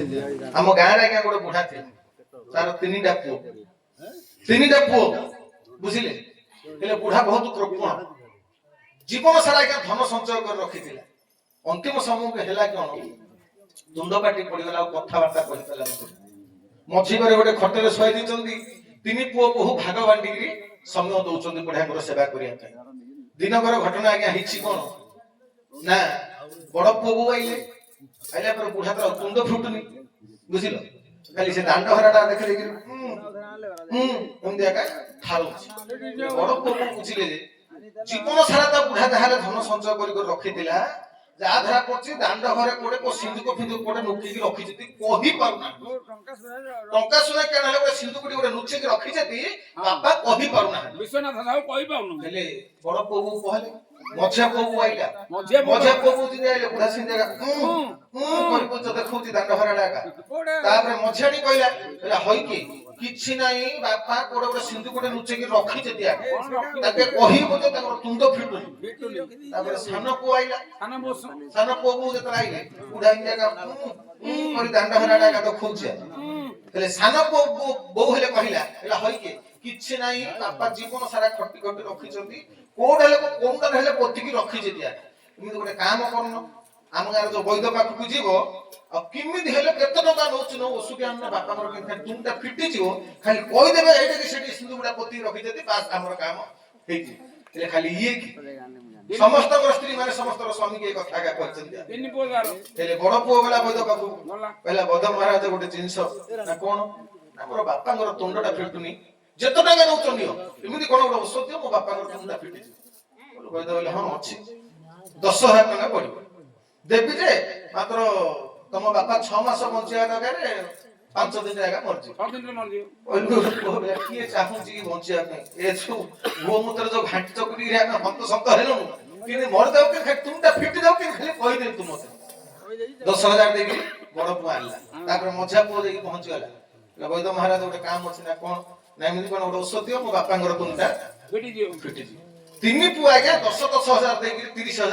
आम गाँव आज्ञा गोटे बुढ़ा थे तार तीन पुओ बुझिले बुढ़ा बहुत कृपण जीवन सारा आज्ञा धन संचय कर रखी अंतिम समय है कौन तुंदपाटी पड़गला कथबार्ता कर मझी घरे गोटे खटे शुई दी तीन पुओ बहु भाग बांटिक समय दौरान बुढ़ा सेवा करने दिनकर घटना आज्ञा कौन ना बड़ पुओ बो आइले आइला पर बुढ़ा तर तुंद फुटुनी बुझिल खाली से दांड हराटा देख देखि एमती आका ठारू बड़ पुओ बुझिले जीवन सारा तो बुढ़ा जहाँ धन संचय कर रखी जहाँ धरा पड़ी दांड घरे कोड़े को सिंधुक फिंदुक कोड़े नुकिक रखी कही पारुना टंका सुना क्या गोटे सिंधुक गोटे नुचिक रखी बापा कही पारुना विश्वनाथ साहब कहि पाउनु हेले बड़ पुओ कहले मझिया पुओ आइला मझिया पुओ दिन आइले बुढ़ा सिंधे कर देखौती दांड घराटा तापर मझियाटी कहला हई कि किछि नाही बापा कोड़े गोटे सिंधुक गोटे नुचिक रखी ताके कही बोते ताकर तुंद फिटुनी तापर सान पुओ आइला सान पुओ जत आइले बुढ़ा इंजा कर दांड घराटा तो खोजिया हेले सान पुओ बो हेले कहला हई कि किछि नाही बापा जीवन सारा खट्टी खट्टी रखिचंती कोड हेले कोंडा हेले पोतिकी रखिचे दिया इमिति गोटे काम करन आम गार जो वैद्य पाखु जीवो आ किमिति हेले केते टका नोच न ओसुके आन बापा मर के तुमटा फिटी जीवो खाली कहि देबे एटा कि सेठी सिंधु गुडा पोती रखिचंती पास हमर काम हेती हेले खाली ये कि समस्त स्त्री माने समस्त स्वामी के कथा का कहचंती तीन पोजार हेले बड़ पुओ गला वैद्य पाखु पहला वैद्य महाराज गोटे जिंस ना कोन हमर बापा मर तुंडटा फिटुनी जेत टाका नौचंदी एमिति कोन गोटे औषध दियो मो बापा मर तुंडटा फिटी वैद्य बोले हां अछि 10,000 टका पड़िबो देबी जे मात्र तम बापा 6 मास बंचिया दरकार 5 दिन जागा मरजी 6 दिन मरजी ओले किए चाहूची कि बंचिया पे ए छु गोमूत्र जो घाटी चकुटी रे हम हंत संत हेलो किने मर जाऊ के खाली तुमटा फिट जाऊ के खाली कहि दे तुम मते 10,000 देबी बड़ पुआ आला तापर मझा पुआ देकी पहुंच गला वैद्य महाराज गोटे काम अछि ना कोन ना एमिति कोन गोटे औषध दियो मो बापा घर तुमटा फिटी दियो तीन पुआ आज्ञा 10,000 देकी 30,000